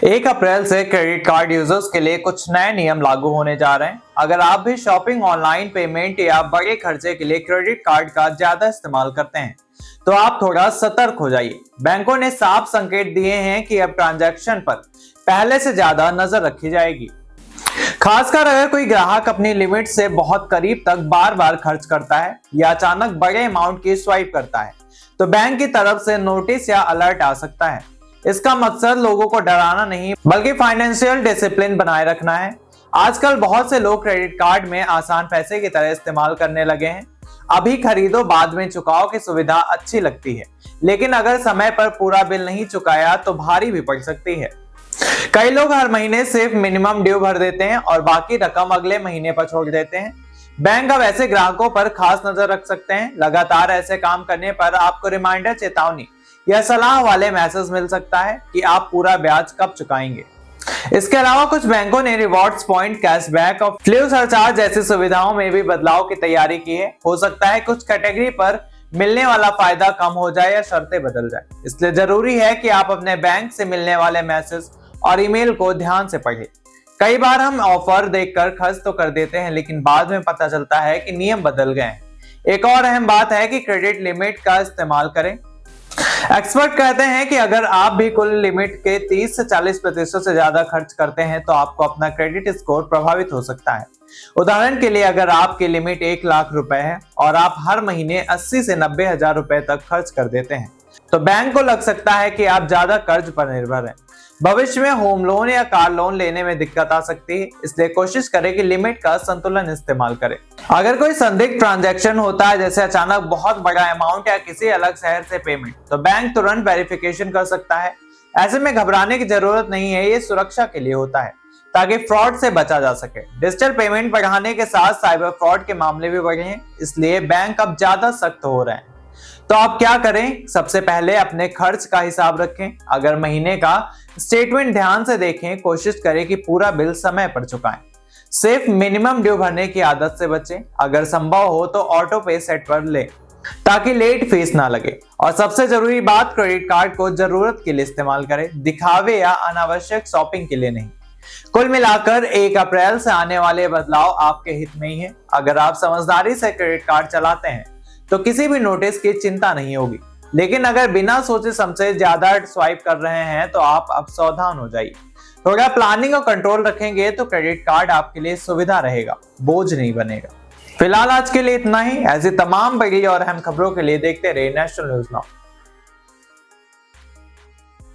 1 अप्रैल से credit card users के लिए कुछ नए नियम लागू होने जा रहे हैं। अगर आप भी शॉपिंग, ऑनलाइन पेमेंट या बड़े खर्चे के लिए क्रेडिट कार्ड का ज्यादा इस्तेमाल करते हैं तो आप थोड़ा सतर्क हो जाइए। बैंकों ने साफ संकेत दिए हैं कि अब ट्रांजैक्शन पर पहले से ज्यादा नजर रखी जाएगी। खासकर अगर कोई ग्राहक अपनी लिमिट से बहुत करीब तक बार बार खर्च करता है या अचानक बड़े अमाउंट की स्वाइप करता है तो बैंक की तरफ से नोटिस या अलर्ट आ सकता है। इसका मकसद लोगों को डराना नहीं बल्कि फाइनेंशियल डिसिप्लिन बनाए रखना है। आजकल बहुत से लोग क्रेडिट कार्ड में आसान पैसे की तरह इस्तेमाल करने लगे हैं। अभी खरीदो बाद में चुकाओ की सुविधा अच्छी लगती है, लेकिन अगर समय पर पूरा बिल नहीं चुकाया तो भारी भी पड़ सकती है। कई लोग हर महीने सिर्फ मिनिमम ड्यू भर देते हैं और बाकी रकम अगले महीने पर छोड़ देते हैं। बैंक अब ऐसे ग्राहकों पर खास नजर रख सकते हैं। लगातार ऐसे काम करने पर आपको रिमाइंडर, चेतावनी या सलाह वाले मैसेज मिल सकता है कि आप पूरा ब्याज कब चुकाएंगे। इसके अलावा कुछ बैंकों ने रिवॉर्ड्स पॉइंट, कैशबैक और फ्लू सरचार्ज जैसी सुविधाओं में भी बदलाव की तैयारी की है। हो सकता है कुछ कैटेगरी पर मिलने वाला फायदा कम हो जाए या शर्तें बदल जाए। इसलिए जरूरी है कि आप अपने बैंक से मिलने वाले मैसेज और ईमेल को ध्यान से पढ़ें। कई बार हम ऑफर देखकर खर्च तो कर देते हैं, लेकिन बाद में पता चलता है कि नियम बदल गए हैं। एक और अहम बात है कि क्रेडिट लिमिट का इस्तेमाल करें। एक्सपर्ट कहते हैं कि अगर आप भी कुल लिमिट के 30 से 40% से ज्यादा खर्च करते हैं तो आपको अपना क्रेडिट स्कोर प्रभावित हो सकता है। उदाहरण के लिए, अगर आपकी लिमिट 1 लाख रुपए है और आप हर महीने 80 से 90 हजार रुपए तक खर्च कर देते हैं तो बैंक को लग सकता है कि आप ज्यादा कर्ज पर निर्भर हैं। भविष्य में होम लोन या कार लोन लेने में दिक्कत आ सकती है, इसलिए कोशिश करें कि लिमिट का संतुलन इस्तेमाल करें। अगर कोई संदिग्ध ट्रांजैक्शन होता है, जैसे अचानक बहुत बड़ा अमाउंट या किसी अलग शहर से पेमेंट, तो बैंक तुरंत वेरिफिकेशन कर सकता है। ऐसे में घबराने की जरूरत नहीं है, ये सुरक्षा के लिए होता है ताकि फ्रॉड से बचा जा सके। डिजिटल पेमेंट बढ़ाने के साथ साइबर फ्रॉड के मामले भी बढ़े हैं, इसलिए बैंक अब ज्यादा सख्त हो रहे हैं। तो आप क्या करें? सबसे पहले अपने खर्च का हिसाब रखें। अगर महीने का स्टेटमेंट ध्यान से देखें, कोशिश करें कि पूरा बिल समय पर चुकाएं। सिर्फ मिनिमम ड्यू भरने की आदत से बचें। अगर संभव हो तो ऑटो पे सेट पर लें ताकि लेट फीस ना लगे। और सबसे जरूरी बात, क्रेडिट कार्ड को जरूरत के लिए इस्तेमाल करें, दिखावे या अनावश्यक शॉपिंग के लिए नहीं। कुल मिलाकर 1 अप्रैल से आने वाले बदलाव आपके हित में ही है। अगर आप समझदारी से क्रेडिट कार्ड चलाते हैं तो किसी भी नोटिस की चिंता नहीं होगी, लेकिन अगर बिना सोचे समझे ज्यादा स्वाइप कर रहे हैं तो आप अब सावधान हो जाइए। थोड़ा प्लानिंग और कंट्रोल रखेंगे तो क्रेडिट कार्ड आपके लिए सुविधा रहेगा, बोझ नहीं बनेगा। फिलहाल आज के लिए इतना ही। ऐसी तमाम बड़ी और अहम खबरों के लिए देखते रहिए नेशनल न्यूज नाउ।